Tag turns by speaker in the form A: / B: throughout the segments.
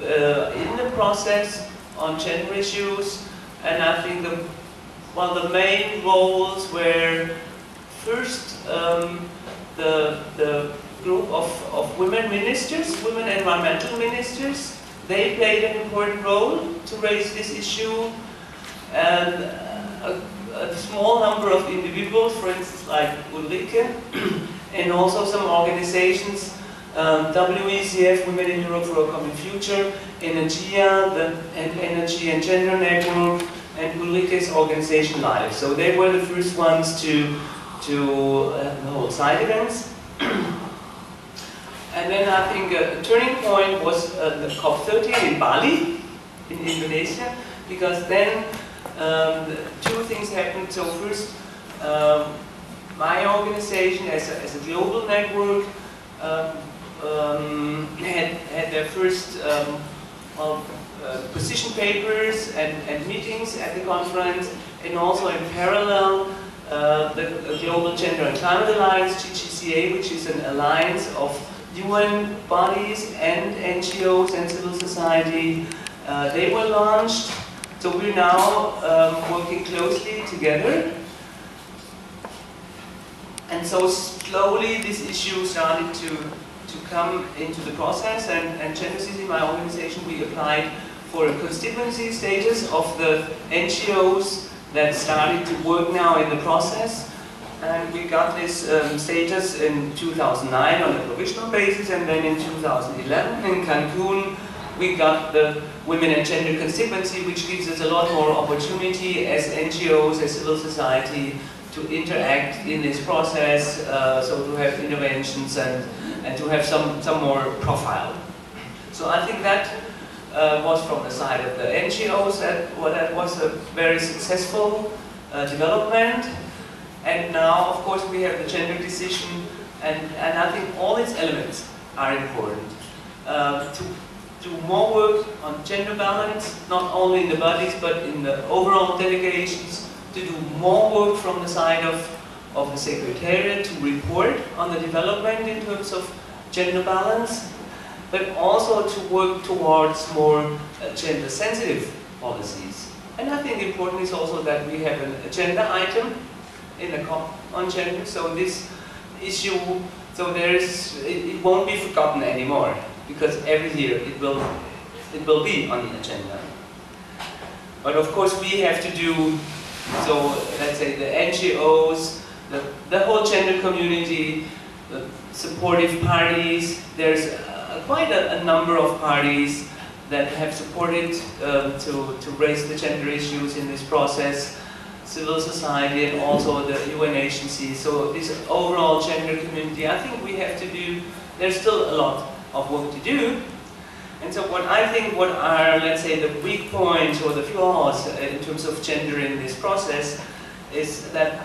A: in the process on gender issues, and I think the main roles were first the group of women ministers, women environmental ministers. They played an important role to raise this issue, and a small number of individuals, for instance, like Ulrike, and also some organizations, WECF, Women in Europe for a Common Future, Energia, the Energy and Gender Network, and Ulrike's organization Live. So they were the first ones to hold side events. And then I think a turning point was the COP30 in Bali, in Indonesia, because then two things happened. So first, my organization as a global network had their first position papers and meetings at the conference, and also in parallel the Global Gender and Climate Alliance, GGCA, which is an alliance of UN bodies and NGOs and civil society, they were launched. So we're now working closely together. And so slowly this issue started to come into the process, and GenderCC, my organization, we applied for a constituency status of the NGOs that started to work now in the process. And we got this status in 2009 on a provisional basis, and then in 2011 in Cancun we got the Women and Gender Constituency, which gives us a lot more opportunity as NGOs, as civil society, to interact in this process, so to have interventions and to have some more profile. So I think that was from the side of the NGOs, that was a very successful development. And now, of course, we have the gender decision, and I think all its elements are important. To do more work on gender balance, not only in the bodies, but in the overall delegations, to do more work from the side of the Secretariat to report on the development in terms of gender balance, but also to work towards more gender-sensitive policies. And I think important is also that we have an agenda item in the COP on gender, so this issue, so it won't be forgotten anymore, because every year it will be on the agenda. But of course we have to do, so let's say the NGOs, the whole gender community, the supportive parties, there's quite a number of parties that have supported to raise the gender issues in this process. Civil society and also the UN agencies. So this overall gender community, I think we have to do, there's still a lot of work to do. And so what I think, what are, let's say, the weak points or the flaws in terms of gender in this process is that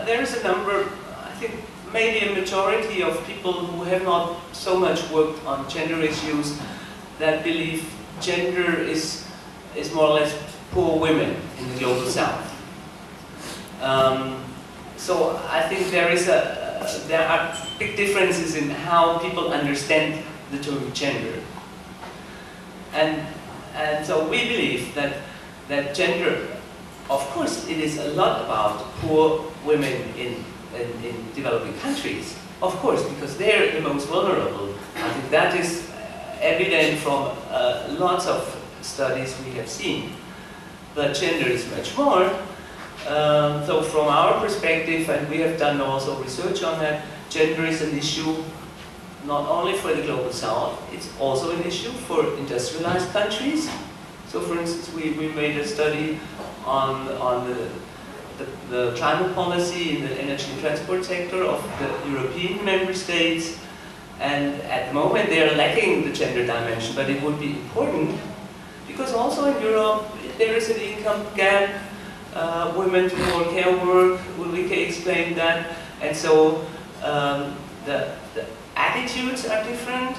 A: there is a number, I think maybe a majority of people who have not so much worked on gender issues that believe gender is more or less poor women in the global south. So I think there are big differences in how people understand the term gender. And so we believe that gender, of course, it is a lot about poor women in developing countries. Of course, because they're the most vulnerable. I think that is evident from lots of studies we have seen. But gender is much more. So from our perspective, and we have done also research on that, gender is an issue not only for the global south, it's also an issue for industrialized countries. So for instance, we made a study on the climate policy in the energy and transport sector of the European member states, and at the moment they are lacking the gender dimension, but it would be important because also in Europe there is an income gap. Women do more care work, Ulrike explained that, and so the attitudes are different,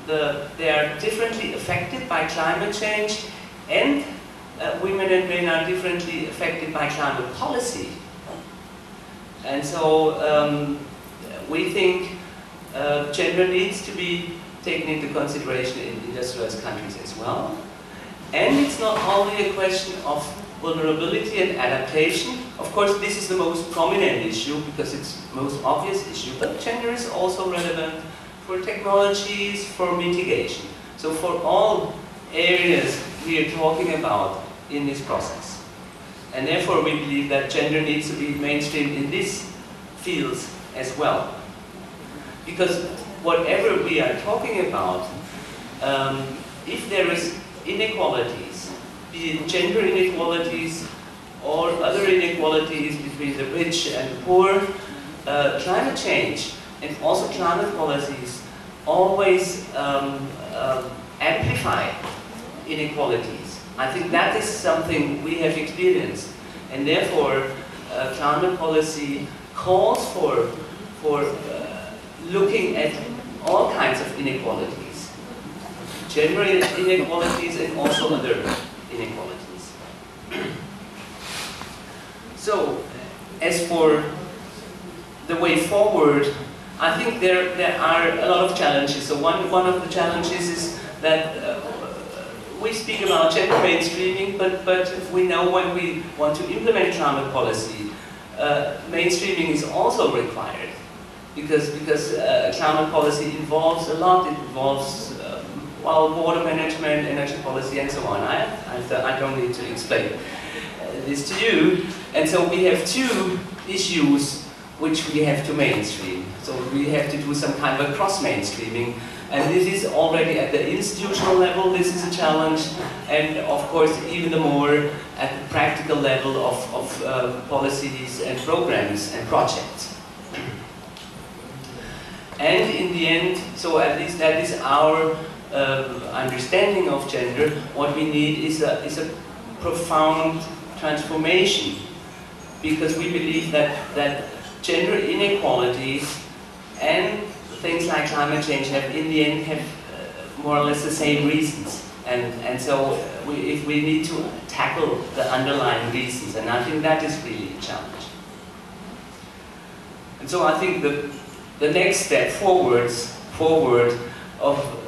A: they are differently affected by climate change, and women and men are differently affected by climate policy. And so we think gender needs to be taken into consideration in industrialized countries as well. And it's not only a question of vulnerability and adaptation. Of course, this is the most prominent issue because it's the most obvious issue, but gender is also relevant for technologies, for mitigation. So for all areas we are talking about in this process. And therefore we believe that gender needs to be mainstreamed in these fields as well. Because whatever we are talking about, if there is inequalities, be it gender inequalities or other inequalities between the rich and the poor, climate change and also climate policies always amplify inequalities. I think that is something we have experienced, and therefore climate policy calls for looking at all kinds of inequalities, gender inequalities and also other inequalities. So, as for the way forward, I think there are a lot of challenges. So one of the challenges is that we speak about gender mainstreaming, but we know when we want to implement climate policy, mainstreaming is also required. Because climate policy involves a lot. It involves well, water management, energy policy, and so on. I don't need to explain this to you. And so we have two issues which we have to mainstream. So we have to do some kind of a cross-mainstreaming. And this is already at the institutional level, this is a challenge. And of course, even more at the practical level of policies and programs and projects. And in the end, so at least that is our understanding of gender. What we need is a profound transformation, because we believe that gender inequalities and things like climate change have, in the end, have more or less the same reasons. And so if we need to tackle the underlying reasons, and I think that is really a challenge. And so I think the next step forward of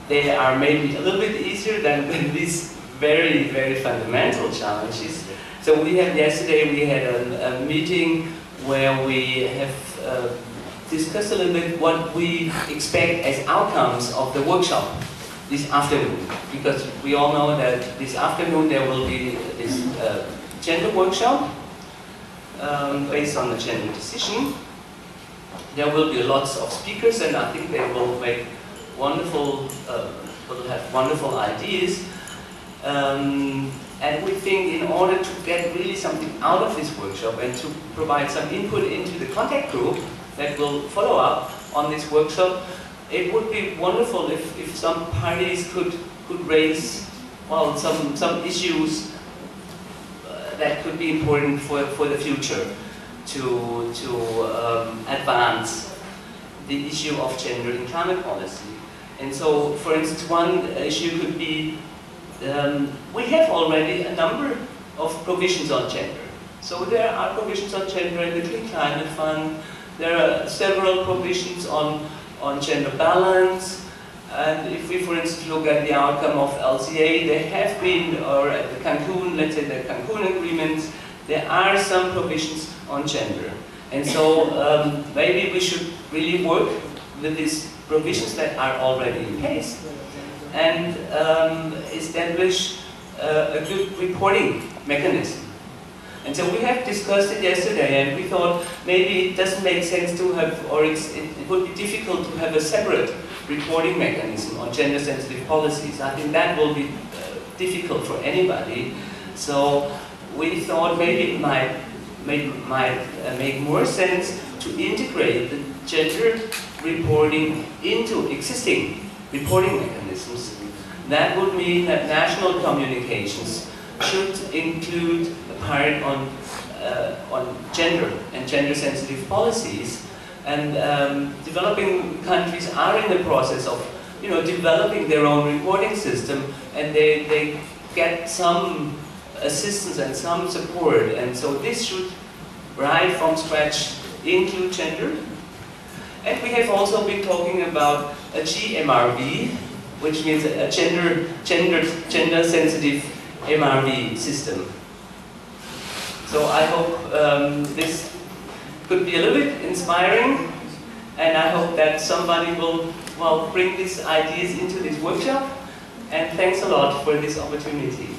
A: they are maybe a little bit easier than these very, very fundamental challenges. So yesterday we had a meeting where we have discussed a little bit what we expect as outcomes of the workshop this afternoon. Because we all know that this afternoon there will be this gender workshop based on the gender decision. There will be lots of speakers, and I think they will make wonderful, will have wonderful ideas. And we think in order to get really something out of this workshop and to provide some input into the contact group that will follow up on this workshop, it would be wonderful if some parties could raise, well, some issues that could be important for the future to advance the issue of gender in climate policy. And so, for instance, one issue could be we have already a number of provisions on gender. So there are provisions on gender in the Clean Climate Fund. There are several provisions on gender balance. And if we, for instance, look at the outcome of LCA, there have been, or at the Cancun, let's say the Cancun agreements, there are some provisions on gender. And so maybe we should really work with these provisions that are already in place and establish a good reporting mechanism. And so we have discussed it yesterday, and we thought maybe it doesn't make sense to have, or it would be difficult to have a separate reporting mechanism on gender-sensitive policies. I think that will be difficult for anybody. So we thought maybe it might make more sense to integrate the gender reporting into existing reporting mechanisms. That would mean that national communications should include a part on gender and gender-sensitive policies. And developing countries are in the process of, developing their own reporting system, and they get some assistance and some support. And so this should, right from scratch, include gender. And we have also been talking about a GMRV, which means a gender-sensitive MRV system. So I hope this could be a little bit inspiring, and I hope that somebody will, well, bring these ideas into this workshop. And thanks a lot for this opportunity.